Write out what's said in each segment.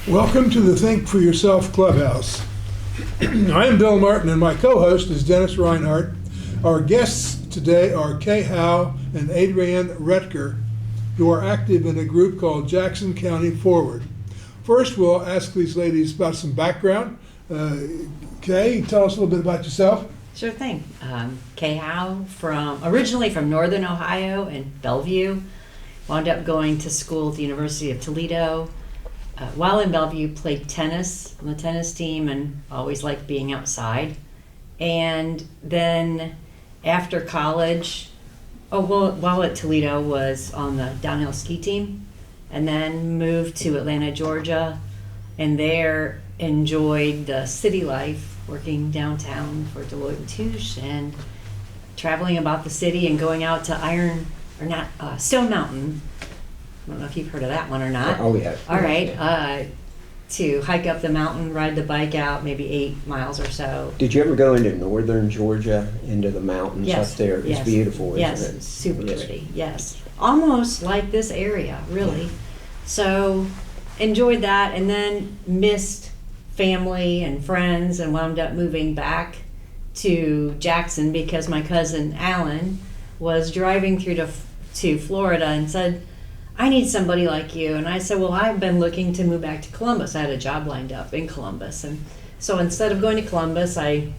Welcome to the Think for Yourself Clubhouse. I am Bill Martin and my co-host is Dennis Reinhardt. Our guests today are Howe and Adrianne Roettker, who are active in a group called Jackson County Forward. First, we'll ask these ladies about some background. Kay, tell us a little bit about yourself. Sure thing. Kay Howe, originally from Northern Ohio in Bellevue. Wound up going to school at the University of Toledo. While in Bellevue, played tennis on the tennis team and always liked being outside. And then after college, while at Toledo, was on the downhill ski team, and then moved to Atlanta, Georgia, and there enjoyed the city life, working downtown for Deloitte & Touche and traveling about the city and going out to Stone Mountain. I don't know if you've heard of that one or not. Oh, yeah. All right. To hike up the mountain, ride the bike out, maybe 8 miles or so. Did you ever go into northern Georgia, into the mountains up there? It's beautiful, isn't it? Yes, super pretty, yes. Almost like this area, really. So enjoyed that, and then missed family and friends and wound up moving back to Jackson because my cousin Alan was driving through to Florida and said, I need somebody like you. And I said, well, I've been looking to move back to Columbus. I had a job lined up in Columbus. And so instead of going to Columbus, I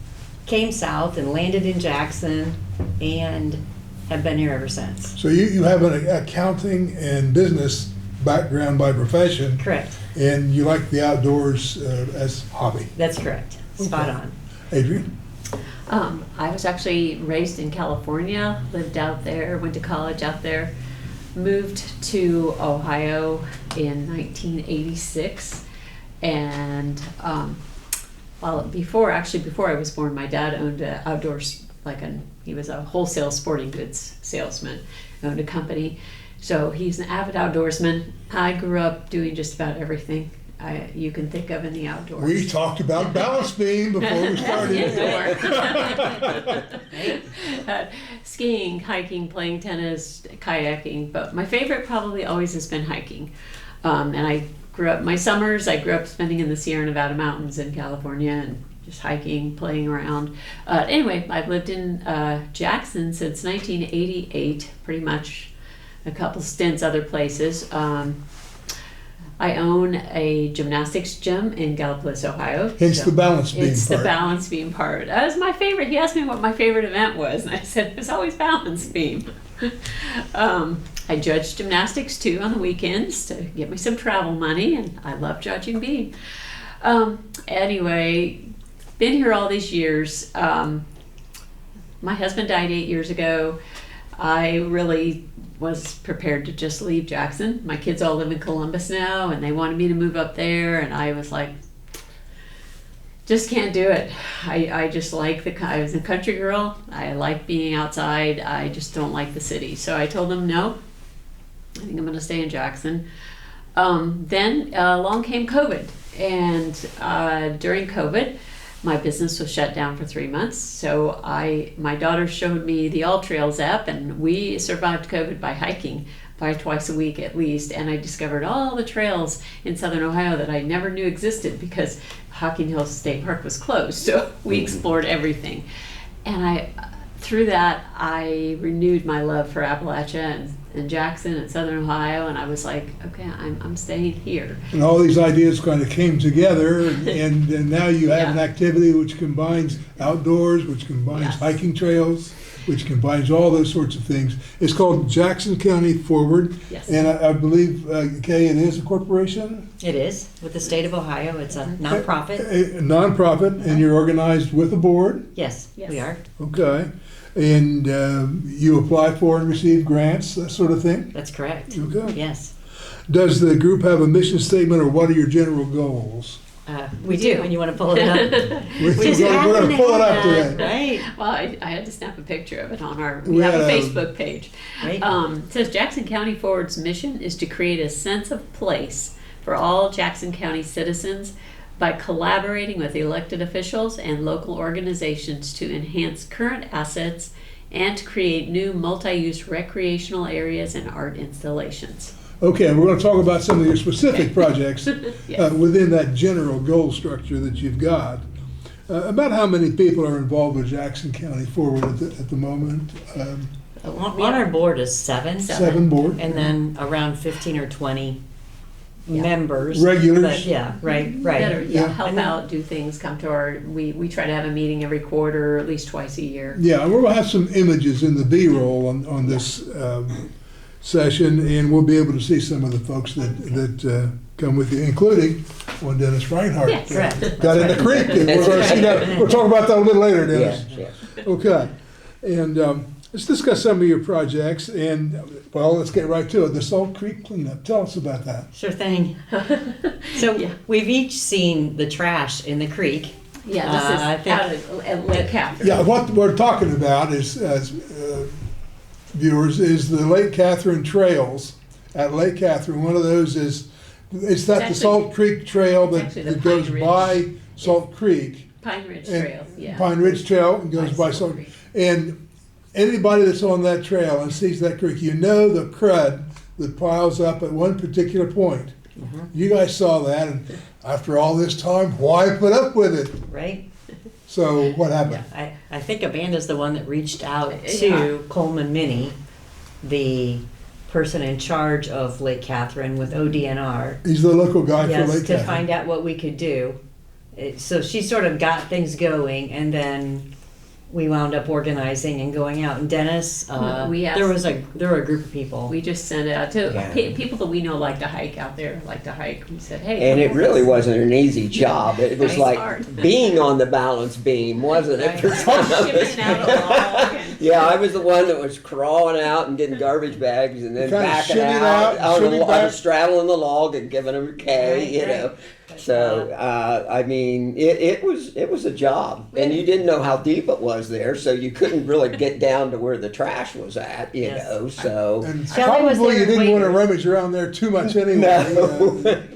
came south and landed in Jackson and have been here ever since. So you have an accounting and business background by profession. Correct. And you like the outdoors as a hobby. That's correct. Spot on. Adrian? I was actually raised in California, lived out there, went to college out there. Moved to Ohio in 1986, and before I was born, my dad owned an outdoors, he was a wholesale sporting goods salesman, owned a company, so he's an avid outdoorsman. I grew up doing just about everything you can think of in the outdoors. We talked about balance beam before we started. Skiing, hiking, playing tennis, kayaking, but my favorite probably always has been hiking. And I grew up spending in the Sierra Nevada mountains in California and just hiking, playing around. Anyway, I've lived in Jackson since 1988, pretty much, a couple stints other places. I own a gymnastics gym in Gallipolis, Ohio. Hence the balance beam part. It's the balance beam part. That was my favorite. He asked me what my favorite event was, and I said, it's always balance beam. I judge gymnastics, too, on the weekends to get me some travel money, and I love judging beam. Anyway, been here all these years. My husband died 8 years ago. I really was prepared to just leave Jackson. My kids all live in Columbus now, and they wanted me to move up there, and I was like, just can't do it. I just I was a country girl. I like being outside. I just don't like the city. So I told them, no, I think I'm going to stay in Jackson. Then along came COVID, and during COVID, my business was shut down for 3 months, so my daughter showed me the All Trails app, and we survived COVID by hiking twice a week at least, and I discovered all the trails in southern Ohio that I never knew existed because Hocking Hills State Park was closed, so we explored everything. And through that, I renewed my love for Appalachia and Jackson and southern Ohio, and I was like, okay, I'm staying here. And all these ideas kind of came together, and now you have an activity which combines outdoors, which combines hiking trails, which combines all those sorts of things. It's called Jackson County Forward, and I believe, Kay, it is a corporation? It is, with the state of Ohio. It's a nonprofit. A nonprofit, and you're organized with a board? Yes, we are. Okay. And you apply for and receive grants, that sort of thing? That's correct. Okay. Yes. Does the group have a mission statement, or what are your general goals? We do, and you want to pull it up? We're going to pull it up today. Right. Well, I had to snap a picture of it on we have a Facebook page. Right. It says Jackson County Forward's mission is to create a sense of place for all Jackson County citizens by collaborating with elected officials and local organizations to enhance current assets and to create new multi-use recreational areas and art installations. Okay, we're going to talk about some of your specific projects Yes. within that general goal structure that you've got. About how many people are involved with Jackson County Forward at the moment? On our board is seven. Seven board. And then around 15 or 20 Yeah. members. Regulars. But yeah, right. That are, Yeah. help And then- out, do things, come to our, we try to have a meeting every quarter, at least twice a year. Yeah, and we're going to have some images in the B-roll on this session, and we'll be able to see some of the folks that come with you, including one Dennis Reinhardt. Yes. Correct. Got in the creek, and we're going to see that. We'll talk about that a little later, Dennis. Yes, yes. Okay, and let's discuss some of your projects, and, well, let's get right to it. The Salt Creek cleanup, tell us about that. Sure thing. So Yeah. we've each seen the trash in the creek. Yeah, I this think- is out at Lake Catherine. Yeah, what we're talking about is, viewers, is the Lake Catherine trails at Lake Catherine. One of those is the actually- Salt Creek Trail that actually the that goes Pine Ridge. by Salt Creek. Pine Ridge and Trail, yeah. Pine Ridge Trail and goes by Salt. Creek. And anybody that's on that trail and sees that creek, you know the crud that piles up at one particular point. Mm-hmm. You guys saw that, and after all this time, why put up with it? Right? So what happened? I think Amanda's the one that reached out Yeah. to Coleman Minnie, the person in charge of Lake Catherine with ODNR. He's the local guy for Yes, Lake to Catherine. find out what we could do. So she sort of got things going, and then we wound up organizing and going out. And Dennis, We asked- there were a group of people. We just sent it out to Yeah. people that we know like to hike out there, like to hike. We said, hey. And come it with really us. wasn't an easy job. It was Nice like hard. being on the balance beam, wasn't it? For some of us? Shipping out a log and- Yeah, I was the one that was crawling out and getting garbage bags and then Kinda backing shimmied out. out, shimmied I back. was straddling the log and giving them a K, Right, you right. know. But, So I mean, it was a job, and you didn't know how deep it was there, so you couldn't really get down to where the trash was at, you Yes. know. So And Shelley was probably you there didn't want to waiters. rummage around there too much anyway.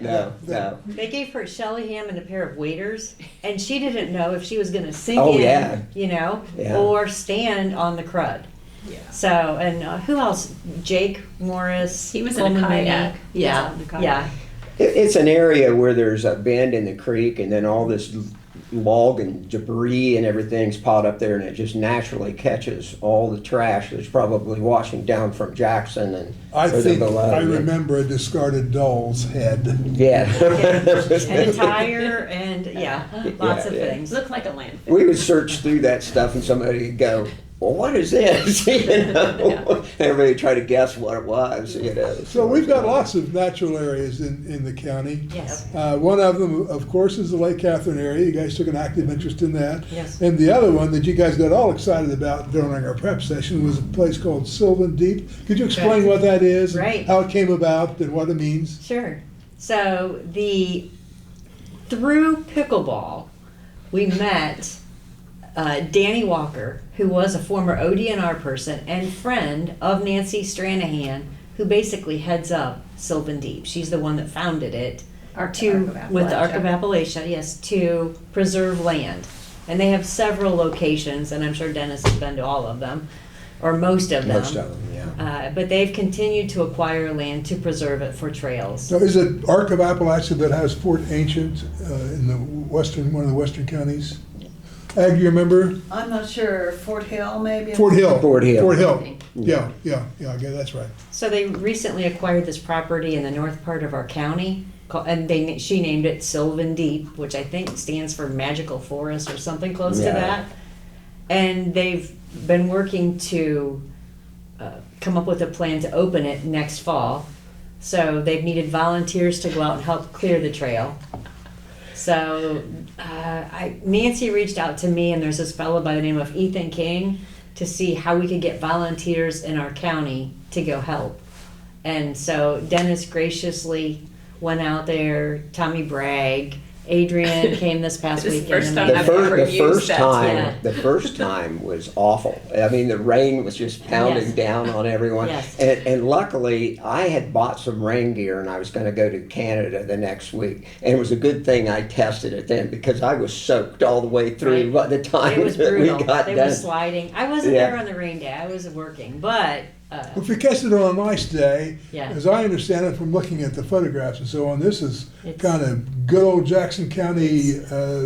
no. They gave her Shelly Hammond a pair of waders, and she didn't know if she was going to sink Oh, in, yeah. you know, or stand on the crud. Yeah. So, and who else? Jake Morris. He was in a Coleman Minnie. kayak. He was Yeah, out in a kayak. yeah. It's an area where there's a bend in the creek, and then all this log and debris and everything's piled up there, and it just naturally catches all the trash that's probably washing down from Jackson and I further think below. I remember a discarded doll's head. Yeah. And a tire, and lots of Yeah. things. Looked like a landfill. We would search through that stuff, and somebody would go, "Well, what is this?" You know, everybody would try to guess what it was. You know. So we've got lots of natural areas in the county. Yes. One of them, of course, is the Lake Catherine area. You guys took an active interest in that. Yes. And the other one that you guys got all excited about during our prep session was a place called Sylvan Deep. Could you explain Right. what that is? and Right. How it came about and what it means? Sure. So through pickleball, we met Danny Walker, who was a former ODNR person and friend of Nancy Stranahan, who basically heads up Sylvan Deep. She's the one that founded it Arc to of with the Arc of Appalachia. Appalachia, yes, to preserve land. And they have several locations, and I'm sure Dennis has been to all of them, or most of them. Most of them, yeah. But they've continued to acquire land to preserve it for trails. So is it Arc of Appalachia that has Fort Ancient in one of the western counties? Ag, you remember? I'm not sure. Fort Hill, maybe? Fort Hill. Fort Hill. Fort Hill. think. Yeah, okay, that's right. So they recently acquired this property in the north part of our county, and she named it Sylvan Deep, which I think stands for Magical Forest or something close to Yeah. that. And they've been working to come up with a plan to open it next fall. So they've needed volunteers to go out and help clear the trail. So Nancy reached out to me, and there's this fellow by the name of Ethan King, to see how we could get volunteers in our county to go help. And so Dennis graciously went out there, Tommy Bragg, Adrianne came this past This is the weekend. first and time we- I've ever The used first that. time, Yeah. the first time was awful. I mean, the rain was just pounding Yes. down on everyone. Yes. And luckily, I had bought some rain gear, and I was going to go to Canada the next week. And it was a good thing I tested it then, because I was soaked all the way through Right. by the time It was that we brutal. got They done. were sliding. I wasn't Yeah. there on the rain day. I was working, but If you catch it on a nice day, Yeah. as I understand it from looking at the photographs and so on, this is It's- kind of good old Jackson County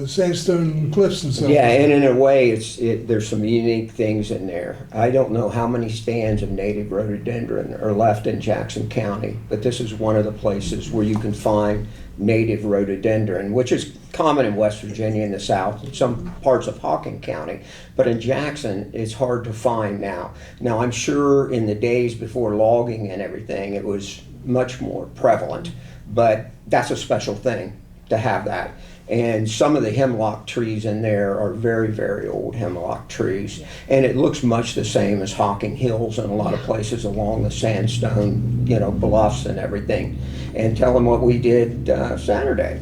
sandstone cliffs and so on. Yeah, and in a way, there's some unique things in there. I don't know how many stands of native rhododendron are left in Jackson County, but this is one of the places where you can find native rhododendron, which is common in West Virginia in the South, and some parts of Hawken County. But in Jackson, it's hard to find now. Now, I'm sure in the days before logging and everything, it was much more prevalent, but that's a special thing to have that. And some of the hemlock trees in there are very, very old hemlock trees. And it looks much the same as Hocking Hills in a lot of places along the sandstone, bluffs and everything. And tell them what we did Saturday.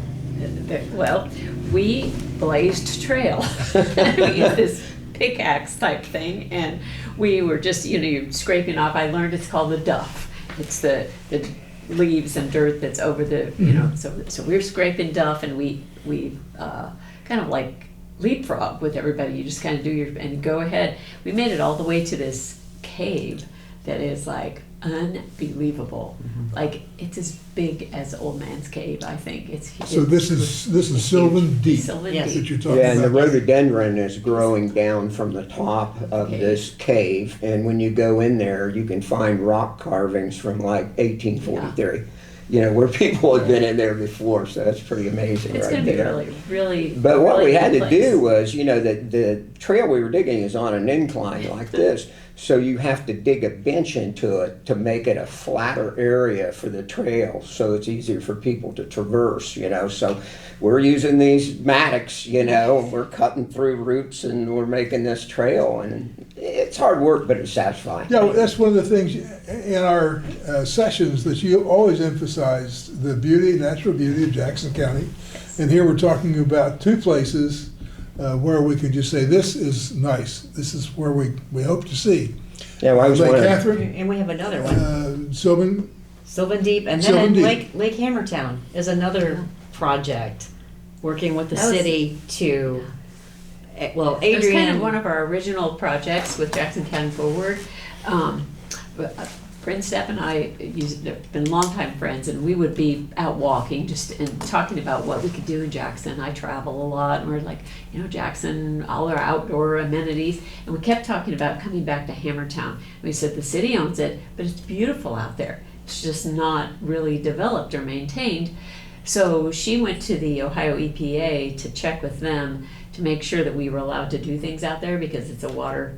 Well, we blazed trail. We used this pickaxe type thing, and we were just, you're scraping off. I learned it's called the duff. It's the leaves and dirt that's over the, so we're scraping duff, and we kind of like leapfrog with everybody. You just kind of and go ahead. We made it all the way to this cave that is like unbelievable. Like it's as big as Old Man's Cave, I think. So this is Sylvan Deep Sylvan Yes. that Deep. you're talking Yeah, and the about. rhododendron is growing down from the top of this cave. And when you go in there, you can find rock carvings from like 1843. Where people have been in there before, so that's pretty amazing It's right going to be there. really, really. But what really we had good to place. do was, the trail we were digging is on an incline like this. So you have to dig a bench into it to make it a flatter area for the trail, so it's easier for people to traverse, So we're using these mattocks, we're cutting through roots and we're making this trail, and it's hard work, but it's satisfying. Yeah, well, that's one of the things in our sessions that you always emphasized, the natural beauty of Jackson County. And here we're talking about two places where we could just say, this is nice. This is where we hope to see. Yeah, well, I was Lake wondering. Catherine, And we have another one, Sylvan, Sylvan Deep, and Sylvan then Deep. Lake Hammertown is another project, working with the That was- city to, well, It was kind Adrianne. of one of our original projects with Jackson County Forward. Brent Stepp and I have been longtime friends, and we would be out walking and talking about what we could do in Jackson. I travel a lot, and we're like, Jackson, all our outdoor amenities. And we kept talking about coming back to Hammertown. We said the city owns it, but it's beautiful out there. It's just not really developed or maintained. So she went to the Ohio EPA to check with them to make sure that we were allowed to do things out there because it's a water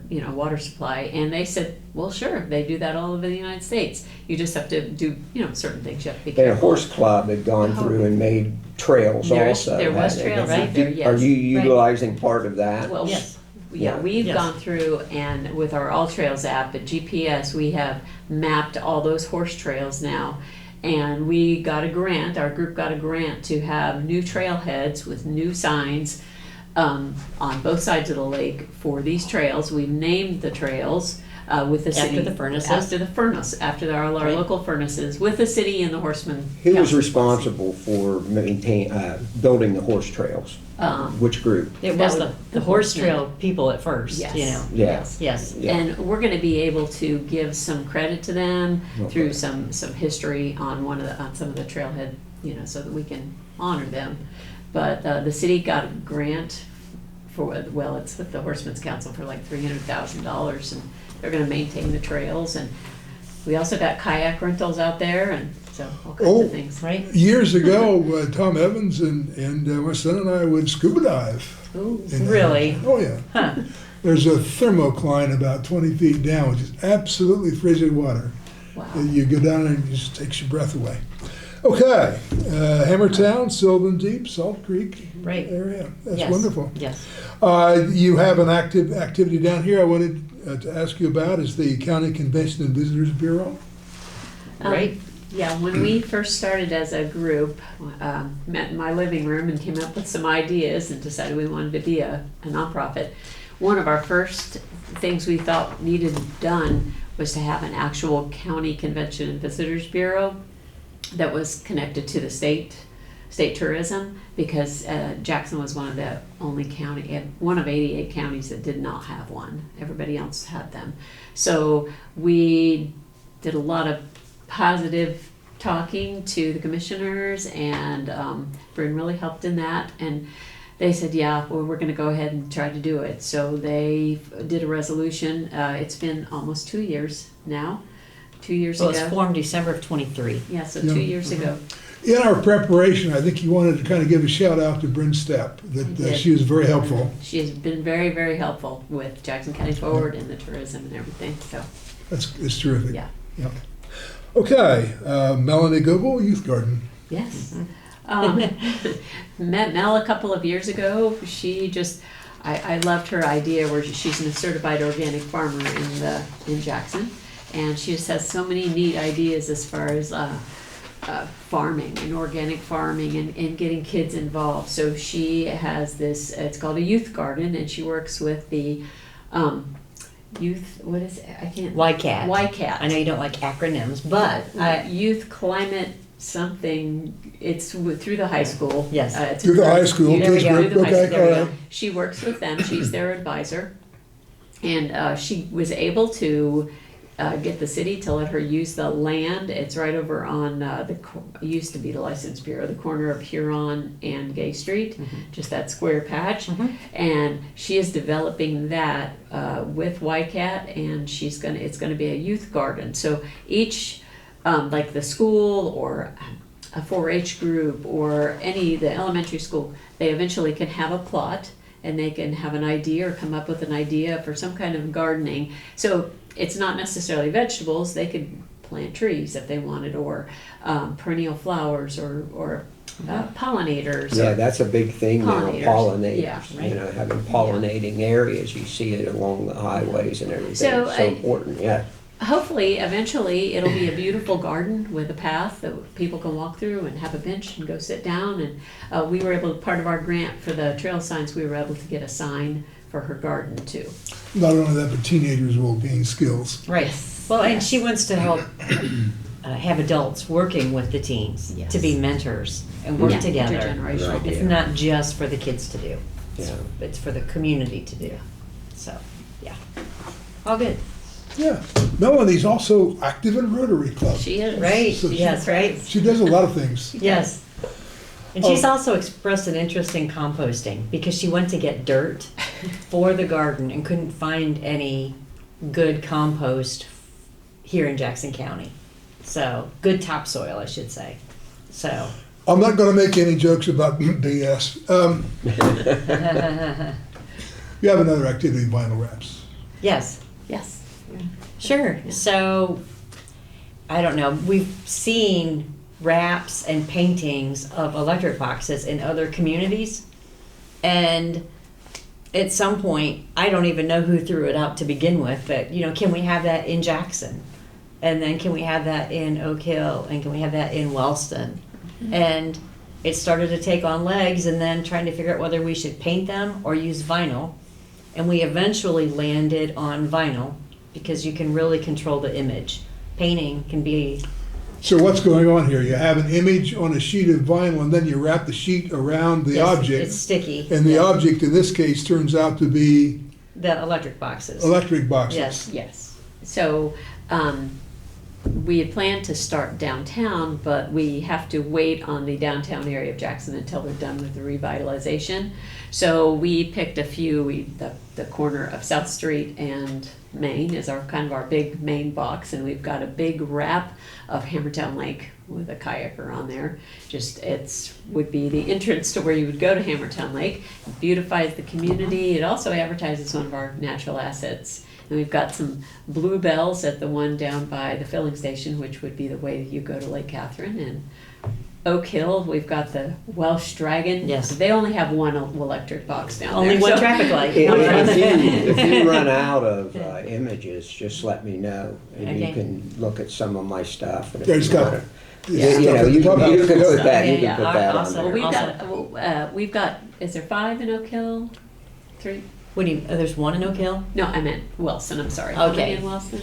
supply. And they said, well, sure, they do that all over the United States. You just have to do, certain things. You have to be And a careful. horse club had gone through and made trails There also. was hadn't it? trails out there, yes. Are you Right. utilizing part of that? Well, Yes. yeah, we've Yes. gone through, and with our All Trails app at GPS, we have mapped all those horse trails now. And we got a grant, our group got a grant to have new trailheads with new signs on both sides of the lake for these trails. We've named the trails with the city. After the furnaces? After the furnace, after our Right. local furnaces, with the city and the horsemen. Who was council. responsible for building the horse trails? Which group? It was That the horse trail people at first, Yes. Yeah. Yes. Yeah. And we're going to be able to give some credit to them Okay. through some history on some of the trailhead, so that we can honor them. But the city got a grant it's with the Horsemen's Council for like $300,000, and they're going to maintain the trails. And we also got kayak rentals out there, and so all kinds Oh. of things. Right? years ago, Tom Evans and my son and I would scuba dive. Ooh. in Really? Oh, yeah. Huh. There's a thermocline about 20 feet down, which is absolutely frigid water. Wow. You go down and it just takes your breath away. Okay, Hammertown, Sylvan Deep, Salt Creek Right. area. That's Yes. wonderful. Yes. You have an active activity down here I wanted to ask you about is the County Convention and Visitors Bureau. Right. Yeah, when we first started as a group, met in my living room and came up with some ideas and decided we wanted to be a nonprofit. One of our first things we thought needed done was to have an actual county convention and visitors bureau that was connected to the state. state tourism, because Jackson was one of the only one of 88 counties that did not have one. Everybody else had them. So we did a lot of positive talking to the commissioners, and Bryn really helped in that. And they said, yeah, well, we're going to go ahead and try to do it. So they did a resolution. It's been almost 2 years now. 2 years Well, ago. it's formed December of 23. Yeah, so Yeah. 2 years ago. In our preparation, I think you wanted to kind of give a shout out to Bryn Stepp, that did. she was very helpful. She has been very, very helpful with Jackson County Forward and the tourism and everything. So It's terrific. yeah. Okay, Melanie Goebel, Youth Garden. Yes. Met Mel a couple of years ago. She just, I loved her idea where she's a certified organic farmer in Jackson, and she just has so many neat ideas as far as farming and organic farming and getting kids involved. So she has this, it's called a youth garden, and she works with the youth, what is it? I can't. YCAT. YCAT. I know you don't like acronyms, but Youth Climate something, it's through the high school. Yes. It's Through the high school, There we kids go. group, Through the high okay, school, there we all go. right. She works with them, she's their advisor. And she was able to get the city to let her use the land. It's right over on used to be the License Bureau, the corner of Huron and Gay Street, just that square patch. And she is developing that with YCAT, and it's gonna be a youth garden. So each, like the school or a 4-H group or the elementary school, they eventually can have a plot, and they can have an idea or come up with an idea for some kind of gardening. So it's not necessarily vegetables. They could plant trees if they wanted, or perennial flowers, or pollinators. Yeah, or- that's a big thing now, Pollinators. pollinators. Yeah, right. You know, having pollinating areas, you see it along the highways and everything. So, It's so important, yeah. Hopefully, eventually, it'll be a beautiful garden with a path that people can walk through and have a bench and go sit down. And we were able, part of our grant for the trail signs, we were able to get a sign for her garden too. Not only that, but teenagers will gain skills. right. Well, and she wants to help have adults working with the teens Yes. to be mentors and work Yeah, together. intergenerational. Right. It's Yeah. not just for the kids to do. Yeah. It's for the community to do. So, yeah. All good. Yeah. Melanie's also active in Rotary Club. She is. Right. So she- Yes, right. She does a lot of things. Yes. And she's Oh. also expressed an interest in composting because she went to get dirt for the garden and couldn't find any good compost here in Jackson County. So, good topsoil, I should say. So, I'm not going to make any jokes about BS. You have another activity, vinyl wraps. yes, Yes. sure. So, I don't know. We've seen wraps and paintings of electric boxes in other communities. And at some point, I don't even know who threw it out to begin with, but, can we have that in Jackson? And then can we have that in Oak Hill? And can we have that in Wellston? And it started to take on legs, and then trying to figure out whether we should paint them or use vinyl. And we eventually landed on vinyl because you can really control the image. Painting can be, So what's going on here? You have an image on a sheet of vinyl, and then you wrap the sheet around the yes, object. it's sticky. And the Yeah. object in this case turns out to be The electric boxes. electric boxes. Yes. Yes. So we had planned to start downtown, but we have to wait on the downtown area of Jackson until they're done with the revitalization. So we picked a few. The corner of South Street and Main is our big main box, and we've got a big wrap of Hammertown Lake with a kayaker on there. Would be the entrance to where you would go to Hammertown Lake. It beautifies the community. It also advertises one of our natural assets. And we've got some bluebells at the one down by the filling station, which would be the way you go to Lake Catherine. And Oak Hill, we've got the Welsh Dragon. Yes. They only have one electric box down Only there. one so- traffic light. If you run out of images, just let me know, and Okay. you can look at some of my stuff. And if There's you got- wanna- Yeah, You know, you can put that, you Yeah, can put that on awesome. there. Well, Awesome. we've got, is there 5 in Oak Hill? 3? What do you, oh, there's one in Oak Hill? No, I meant Wilson, I'm sorry. How many Okay. in Wilson?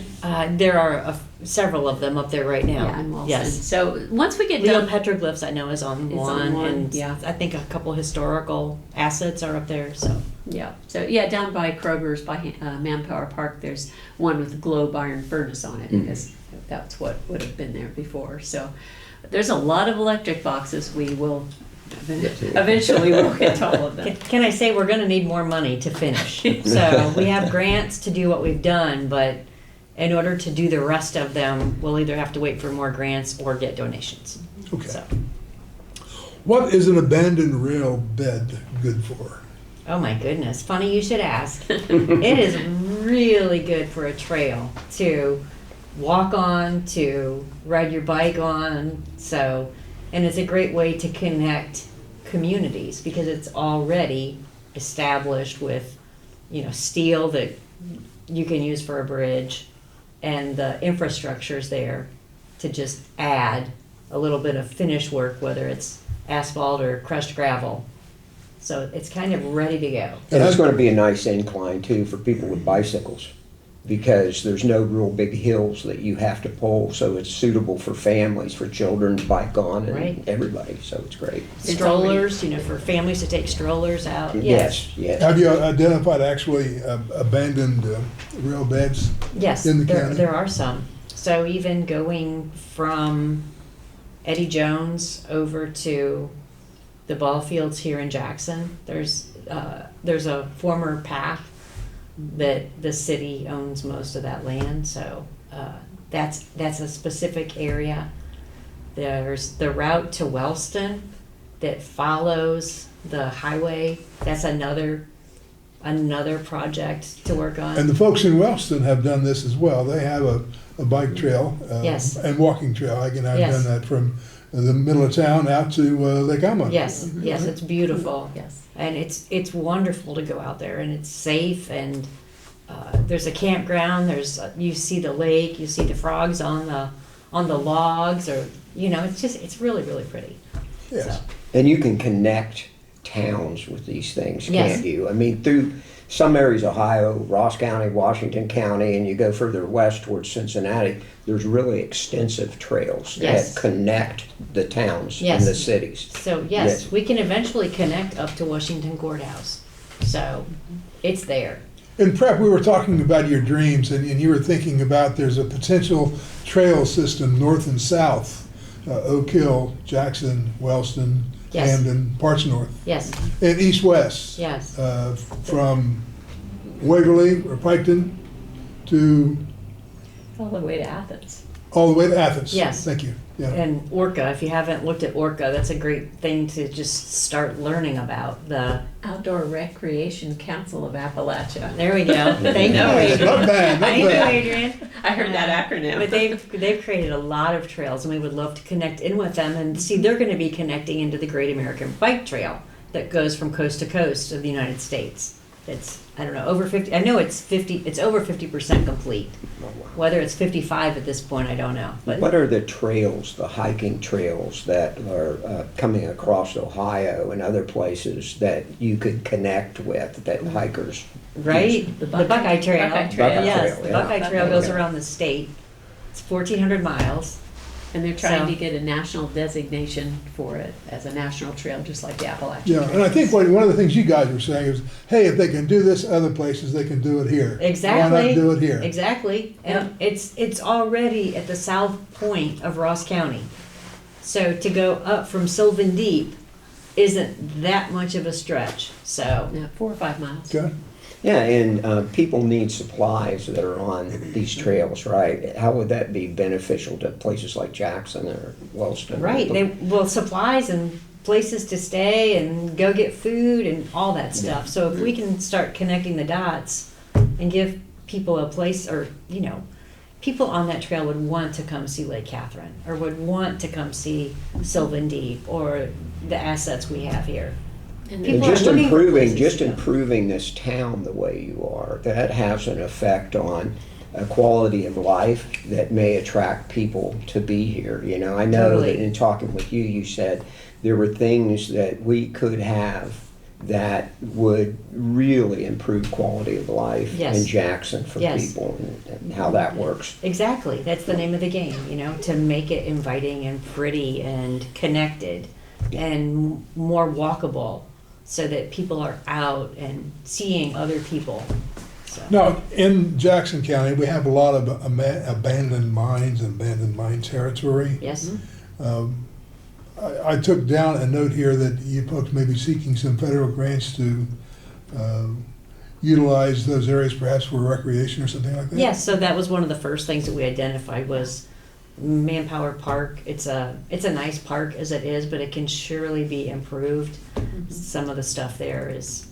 There are several of them up there right now. Yeah, in Wilson. Yes. So once we get Leo done, Petroglyphs I know is on It's one, on one, and yeah. I think a couple historical assets are up there, so. yeah, so yeah, down by Kroger's by Manpower Park, there's one with a globe iron furnace on it, because that's what would have been there before. So there's a lot of electric boxes. We will eventually we'll get to all of them. Can I say we're gonna need more money to finish? So we have grants to do what we've done, but in order to do the rest of them, we'll either have to wait for more grants or get donations. Okay. So, What is an abandoned rail bed good for? oh my goodness, funny you should ask. It is really good for a trail to walk on, to ride your bike on, so, and it's a great way to connect communities because it's already established with, steel that you can use for a bridge, and the infrastructure's there to just add a little bit of finish work, whether it's asphalt or crushed gravel. So it's kind of ready to go. And it's going to be a nice incline too for people with bicycles, because there's no real big hills that you have to pull, so it's suitable for families, for children to bike on, and Right. everybody, so it's great. Strollers, for families to take strollers out. Yes, yes. Have you identified actually abandoned rail beds? Yes, In the county? there are some. So even going from Eddie Jones over to the ball fields here in Jackson, there's a former path that the city owns most of that land, so that's a specific area. There's the route to Wellston that follows the highway. That's another project to work on. And the folks in Wellston have done this as well. They have a bike trail Yes. and walking trail. I've Yes. done that from the middle of town out to Lake Alma. Yes, it's beautiful. Yes. And it's wonderful to go out there, and it's safe, and there's a campground, you see the lake, you see the frogs on the logs, or it's really, really pretty. Yes. So, And you can connect towns with these things, Yes. can't you? I mean, through some areas of Ohio, Ross County, Washington County, and you go further west towards Cincinnati, there's really extensive trails Yes. that connect the towns Yes. and the cities. so Yes. we can eventually connect up to Washington Courthouse. So it's there. In prep, we were talking about your dreams, and you were thinking about there's a potential trail system north and south, Oak Hill, Jackson, Wellston, Yes. Camden, parts north, Yes, and east-west. yes. From Waverly or Piketon to All the way to Athens. all the way to Athens. Yes. Thank you. Yeah. And Orca, if you haven't looked at Orca, that's a great thing to just start learning about. Outdoor Recreation Council of Appalachia. There we go. Thank you, Not Adrian. Not bad, not Thank you, bad. Adrian. I heard that acronym. But they've created a lot of trails, and we would love to connect in with them. And see, they're going to be connecting into the Great American Bike Trail that goes from coast to coast of the United States. It's, I don't know, over 50. I know it's 50. It's over 50% complete. Whether it's 55 at this point, I don't know. But What are the trails, the hiking trails that are coming across Ohio and other places that you could connect with, that hikers? right, the Buckeye Trail. Buckeye Trail. Buckeye Yes, Trail, the yeah. Buckeye Trail goes Okay. around the state. It's 1,400 miles. And they're trying So- to get a national designation for it as a national trail, just like the Appalachian Yeah, Trail. and I think one of the things you guys were saying is, hey, if they can do this other places, they can do it here. Why Exactly. not do it here? Exactly, and it's already at the south point of Ross County. So to go up from Sylvan Deep isn't that much of a stretch, so. Yeah, 4 or 5 miles. Okay. Yeah, and people need supplies that are on these trails, right? How would that be beneficial to places like Jackson or Wellston? Right, supplies and places to stay and go get food and all that stuff. So if we can start connecting the dots and give people a place, or, people on that trail would want to come see Lake Catherine, or would want to come see Sylvan Deep, or the assets we have here. And And People are just looking for places to go. improving this town the way you are, that has an effect on a quality of life that may attract people to be here. I know Totally. that in talking with you, you said there were things that we could have that would really improve quality of life Yes. in Jackson for Yes. people, and how that works. Exactly. That's the name of the game, to make it inviting and pretty and connected and more walkable so that people are out and seeing other people. So, Now, in Jackson County, we have a lot of abandoned mines and abandoned mine territory. yes. I took down a note here that you folks may be seeking some federal grants to utilize those areas perhaps for recreation or something like that? Yes, so that was one of the first things that we identified was Manpower Park. It's a nice park as it is, but it can surely be improved. Some of the stuff there is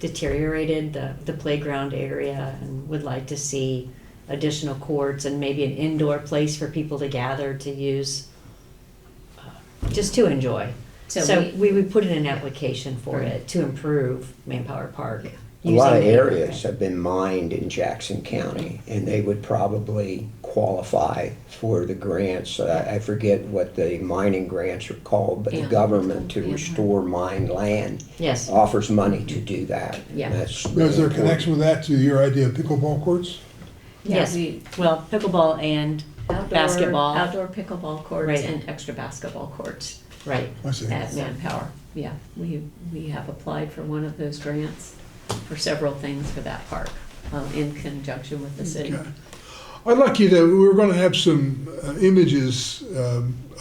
deteriorated, the playground area, and would like to see additional courts and maybe an indoor place for people to gather to use, just to enjoy. So So we would put in an application for it to improve Manpower Park. A lot of using the- areas have been mined in Jackson County, and they would probably qualify for the grants. I forget what the mining grants are called, but the Yeah. government to Yeah. restore mined land Yes, offers money to do that. Yeah. That's Now, really is there a important. connection with that to your idea of pickleball courts? yes. we- Well, pickleball and basketball. Outdoor pickleball courts Right. and extra basketball courts Right. I see. at Manpower. Yeah, we have applied for one of those grants for several things for that park, in conjunction with the city. Okay. I'd like you to, we're going to have some images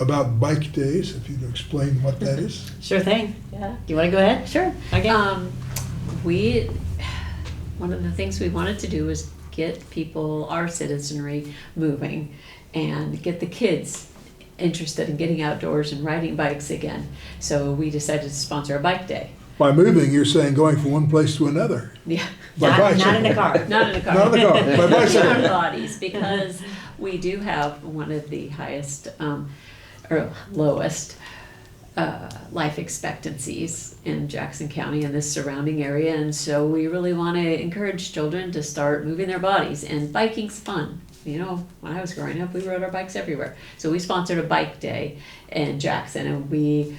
about bike days, if you'd explain what that is. Sure thing. Yeah. Do you want to go ahead? Sure. Okay. One of the things we wanted to do was get people, our citizenry, moving and get the kids interested in getting outdoors and riding bikes again. So we decided to sponsor a bike day. By moving, you're saying going from one place to another. Yeah, By not bicycle. in a car. not in a car. Not in a car, by In our bicycle. bodies, because we do have one of the highest, or lowest, life expectancies in Jackson County and this surrounding area, and so we really want to encourage children to start moving their bodies, and biking's fun. When I was growing up, we rode our bikes everywhere. So we sponsored a bike day in Jackson, and we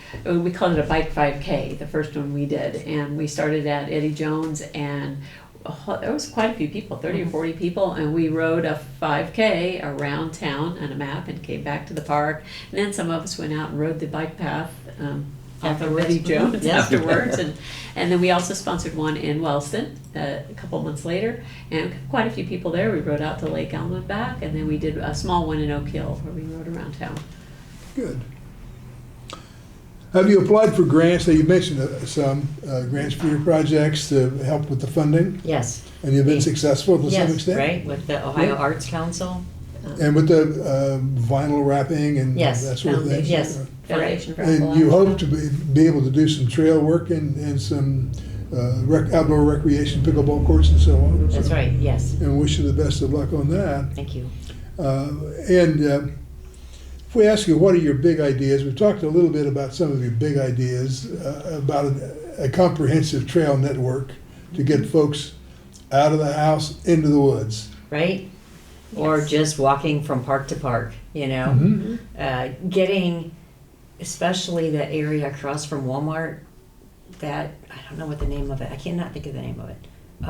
called it a bike 5K, the first one we did, and we started at Eddie Jones, and there was quite a few people, 30 or 40 people, and we rode a 5K around town on a map and came back to the park. And then some of us went out and rode the bike path off of Afterwards. Eddie Jones Yes. afterwards. And then we also sponsored one in Wellston a couple months later, and quite a few people there. We rode out to Lake Elm and back, and then we did a small one in Oak Hill where we rode around town. Good. Have you applied for grants? Now, you mentioned some grants for your projects to help with the funding, Yes. and you've been successful to some Yes, extent? right, with the Ohio Yeah. Arts Council. And with the vinyl wrapping and Yes, that sort of thing? yes. Foundation for And Appalachian. you hope to be able to do some trail work and some outdoor recreation, pickleball courts and so on? That's So- right, yes. And wish you the best of luck on that. Thank you. If we ask you, what are your big ideas? We've talked a little bit about some of your big ideas about a comprehensive trail network to get folks out of the house into the woods. Right? Or Yes. just walking from park to park, Mhm. Getting, especially that area across from Walmart, that, I don't know what the name of it, I cannot think of the name of it. The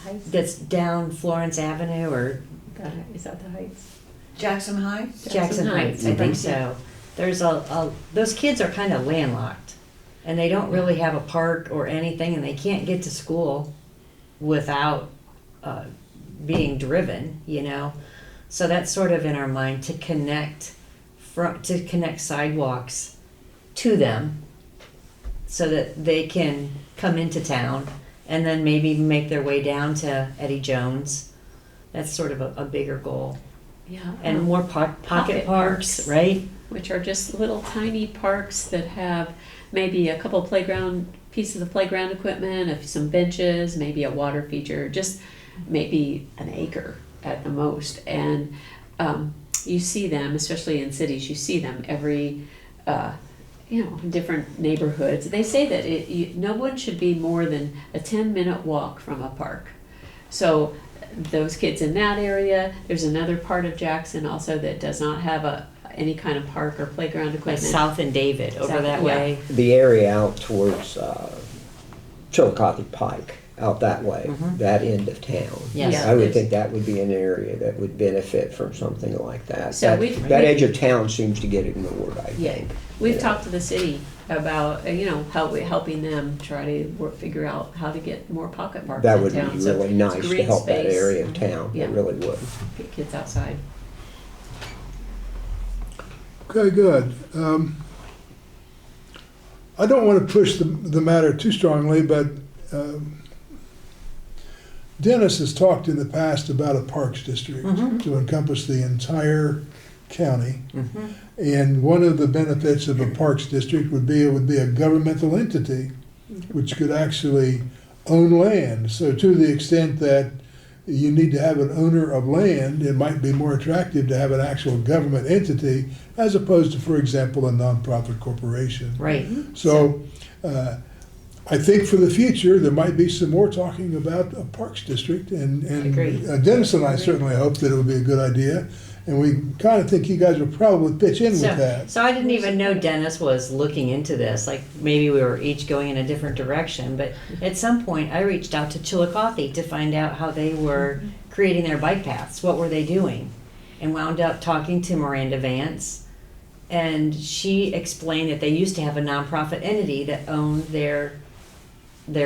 Heights? That's down Florence Avenue or Is that the Heights? Jackson Heights? Jackson Heights, I think so. There's those kids are kind of landlocked, and they don't really have a park or anything, and they can't get to school without being driven, So that's sort of in our mind to connect sidewalks to them, so that they can come into town and then maybe make their way down to Eddie Jones. That's sort of a bigger goal. Yeah. And more pocket Pocket parks, parks. right? Which are just little tiny parks that have maybe a couple pieces of playground equipment, some benches, maybe a water feature, just maybe an acre at the most. And you see them, especially in cities, you see them every, different neighborhoods. They say that no one should be more than a 10-minute walk from a park. So those kids in that area, there's another part of Jackson also that does not have any kind of park or playground Like equipment. South and David, over South, that yeah. way. The area out towards Chillicothe Pike, out that way, that end of town. Yes. Yeah, I would there's- think that would be an area that would benefit from something like that. So That- we've- that edge of town seems to get ignored, I Yeah. think. We've Yeah. talked to the city about, helping them try to figure out how to get more pocket parks That in would be town. So really it's nice to green help that space. area of town. Yeah. It really would. Get kids outside. Okay, good. I don't want to push the matter too strongly, but Dennis has talked in the past about a parks district to encompass the entire county. And one of the benefits of a parks district would be it would be a governmental entity which could actually own land. So to the extent that you need to have an owner of land, it might be more attractive to have an actual government entity as opposed to, for example, a nonprofit corporation. Right. So I think for the future, there might be some more talking about a parks district. And Agreed. Dennis and I certainly hope that it would be a good idea. And we kind of think you guys would probably pitch in with that. So I didn't even know Dennis was looking into this. Like maybe we were each going in a different direction. But at some point, I reached out to Chillicothe to find out how they were creating their bike paths. What were they doing? And wound up talking to Miranda Vance. And she explained that they used to have a nonprofit entity that owned their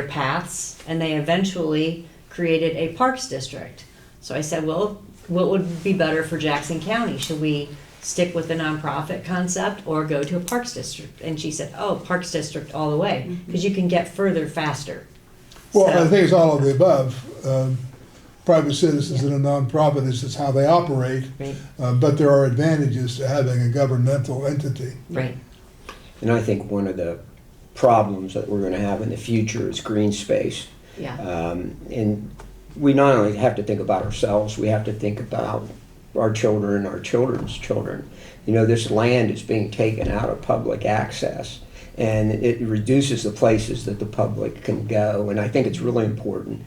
paths. And they eventually created a parks district. So I said, well, what would be better for Jackson County? Should we stick with the nonprofit concept or go to a parks district? And she said, oh, parks district all the way, because you can get further faster. Well, So- I think it's all of the above. Private citizens and a nonprofit is just how they operate. Right, But there are advantages to having a governmental entity. right. And I think one of the problems that we're going to have in the future is green space. Yeah. And we not only have to think about ourselves, we have to think about our children, our children's children. You know, this land is being taken out of public access, and it reduces the places that the public can go. And I think it's really important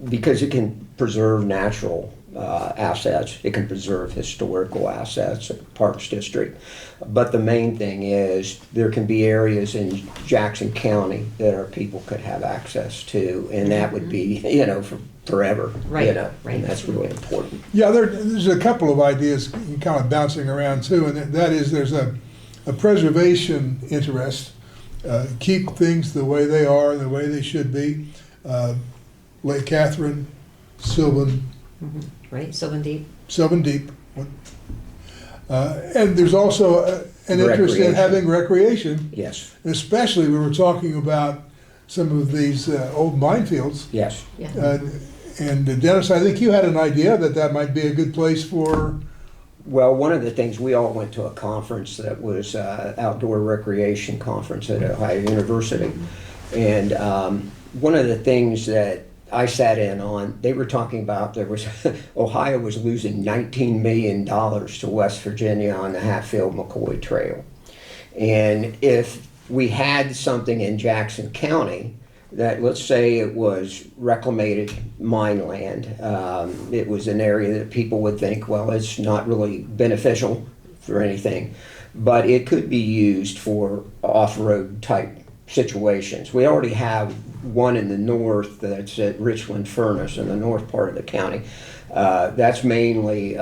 because it can preserve natural assets, it can preserve historical assets at the Parks District. But the main thing is there can be areas in Jackson County that our people could have access to, and that would be, for forever. Right, Right. right. And that's really important. Yeah, there's a couple of ideas kind of bouncing around too, and that is there's a preservation interest. Keep things the way they are, the way they should be. Lake Catherine, Sylvan Right, Sylvan Deep. Deep. And there's also an interest in Recreation. having recreation, Yes, especially we were talking about some of these old minefields. yes. Yeah. And Dennis, I think you had an idea that might be a good place for. Well, one of the things, we all went to a conference that was outdoor recreation conference at Ohio University. And one of the things that I sat in on, they were talking about Ohio was losing $19 million to West Virginia on the Hatfield-McCoy Trail. And if we had something in Jackson County that, let's say it was reclamated mine land, it was an area that people would think, well, it's not really beneficial for anything, but it could be used for off-road type situations. We already have one in the north that's at Richland Furnace in the north part of the county. That's mainly,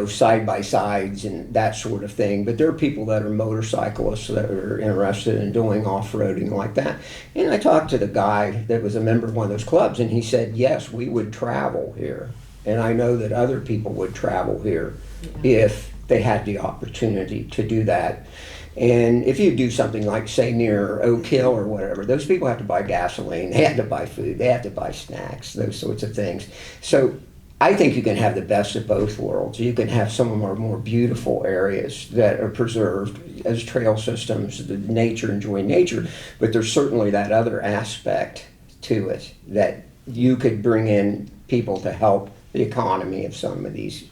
side-by-sides and that sort of thing. But there are people that are motorcyclists that are interested in doing off-roading like that. And I talked to the guy that was a member of one of those clubs, and he said, yes, we would travel here. And I know that other people would travel here if they had the opportunity to do that. And if you do something like, say, near Oak Hill or whatever, those people have to buy gasoline, they have to buy food, they have to buy snacks, those sorts of things. So I think you can have the best of both worlds. You can have some of our more beautiful areas that are preserved as trail systems, the nature, enjoying nature, but there's certainly that other aspect to it that you could bring in people to help the economy of some of these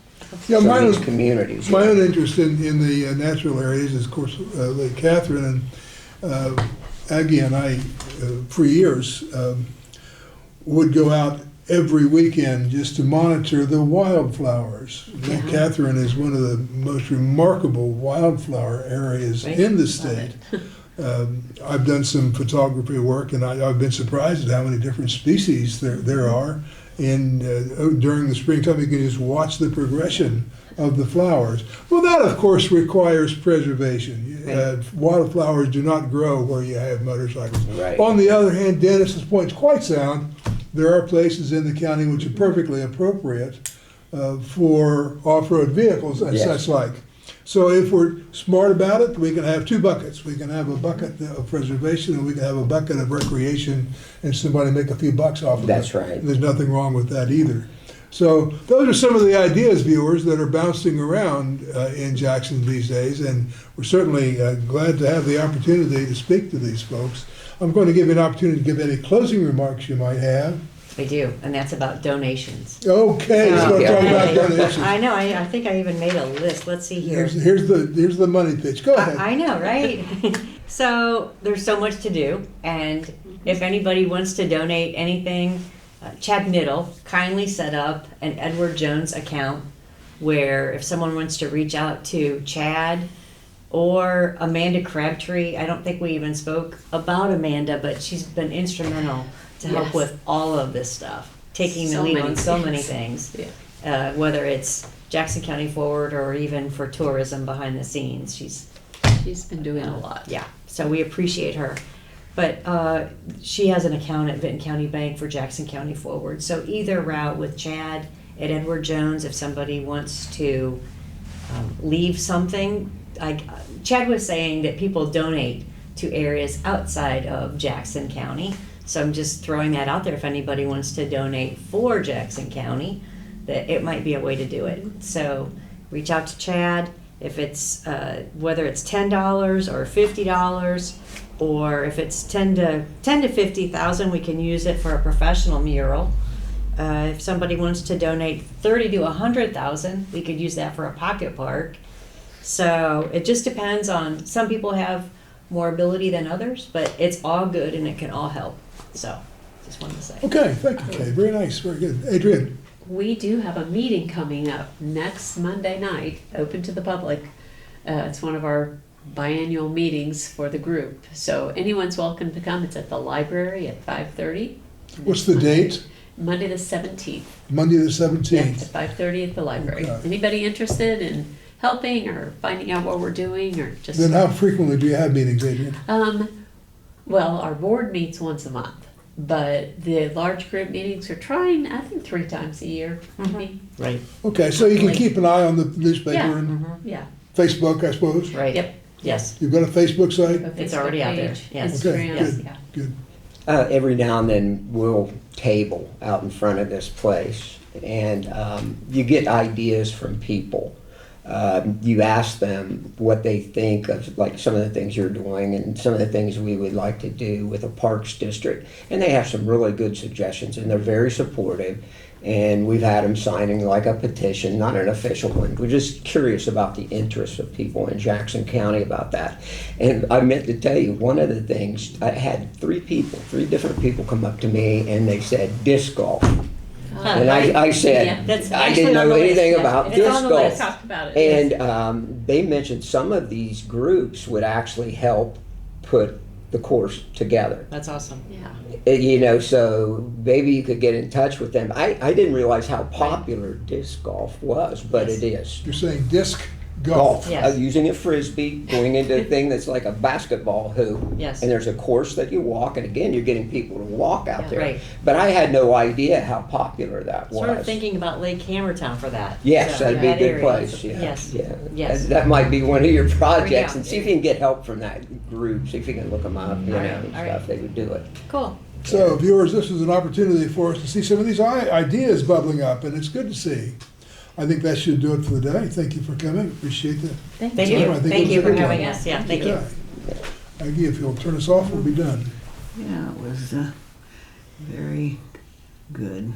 communities. My own interest in the natural areas is, of course, Lake Catherine, and Aggie and I, for years, would go out every weekend just to monitor the wildflowers. Yeah. Catherine is one of the most remarkable wildflower areas Right. in the Love state. it. I've done some photography work, and I've been surprised at how many different species there are. And during the springtime, you can just watch the progression of the flowers. Well, that of course requires preservation. Wildflowers do not grow where you have motorcycles. Right. On the other hand, Dennis's point is quite sound. There are places in the county which are perfectly appropriate for off-road vehicles and Yes. such like. So if we're smart about it, we can have two buckets. We can have a bucket of preservation, and we can have a bucket of recreation, and somebody make a few bucks off of it. That's right. There's nothing wrong with that either. So those are some of the ideas, viewers, that are bouncing around in Jackson these days, and we're certainly glad to have the opportunity to speak to these folks. I'm going to give you an opportunity to give any closing remarks you might have. I do, and that's about donations. Okay, let's go talk about Okay. donations. I know, I think I even made a list. Let's see here. Here's the money pitch. Go ahead. I know, right? So there's so much to do, and if anybody wants to donate anything, Chad Middle kindly set up an Edward Jones account where if someone wants to reach out to Chad or Amanda Crabtree, I don't think we even spoke about Amanda, but she's been instrumental to help Yes. with all of this stuff, taking the So lead many on so things. many things. Yeah. Whether it's Jackson County Forward or even for tourism behind the scenes, she's She's been doing a lot. yeah, so we appreciate her. But she has an account at Vinton County Bank for Jackson County Forward. So either route with Chad at Edward Jones, if somebody wants to leave something. Chad was saying that people donate to areas outside of Jackson County. So I'm just throwing that out there. If anybody wants to donate for Jackson County, that it might be a way to do it. So reach out to Chad. If it's whether it's $10 or $50, or if it's 10 to 50,000, we can use it for a professional mural. If somebody wants to donate 30 to 100,000, we could use that for a pocket park. So it just depends on. Some people have more ability than others, but it's all good and it can all help. So just wanted to say. Okay, thank you, Kay. Very nice, very good. Adrianne. We do have a meeting coming up next Monday night, open to the public. It's one of our biannual meetings for the group. So anyone's welcome to come. It's at the library at 5:30. What's the date? Monday the 17th. Monday the Yeah, 17th. at 5:30 at the library. Okay. Anybody interested in helping or finding out what we're doing or just... Then how frequently do you have meetings, Adrianne? Well, our board meets once a month, but the large group meetings are trying, I think, 3 times a year, maybe. Right. Okay, so you can keep an eye on the newspaper Yeah. and Yeah. Facebook, I suppose? Right. Yep. Yes. You've got a Facebook site? A It's Facebook already out there, page, yes. Okay, Instagram, good. yeah. Good. Every now and then we'll table out in front of this place, and you get ideas from people. You ask them what they think of like some of the things you're doing and some of the things we would like to do with a parks district, and they have some really good suggestions, and they're very supportive. And we've had them signing like a petition, not an official one. We're just curious about the interest of people in Jackson County about that. And I meant to tell you, one of the things, I had 3 different people come up to me and they said disc golf. And I said, Yeah, that's I actually didn't on know the list, anything yeah. about It's disc on the golf. list. Talked about it. And they mentioned some of these groups would actually help put the course together. That's awesome. Yeah. So maybe you could get in touch with them. I didn't realize how popular disc golf was, but Yes. it is. You're saying disc golf? Yes. Using a frisbee, going into a thing that's like a basketball hoop. Yes. And there's a course that you walk, and again, you're getting people to walk out Yeah, there. right. But I had no idea how popular that was. Sort of thinking about Lake Hammertown for that. Yes, So, that'd be a that good area. place, yeah. Yes. Yeah. Yes. That might be one of your projects, Yeah. and see if you can get help from that group, see if you can look them up, you know, All right, and all right. stuff, they would do it. Cool. So viewers, this is an opportunity for us to see some of these ideas bubbling up, and it's good to see. I think that should do it for the day. Thank you for coming. Appreciate that. Thank I you. think it Thank was you a for good having one. us. Yeah, thank you. Aggie, if you'll turn us off, we'll be done. Yeah, it was very good.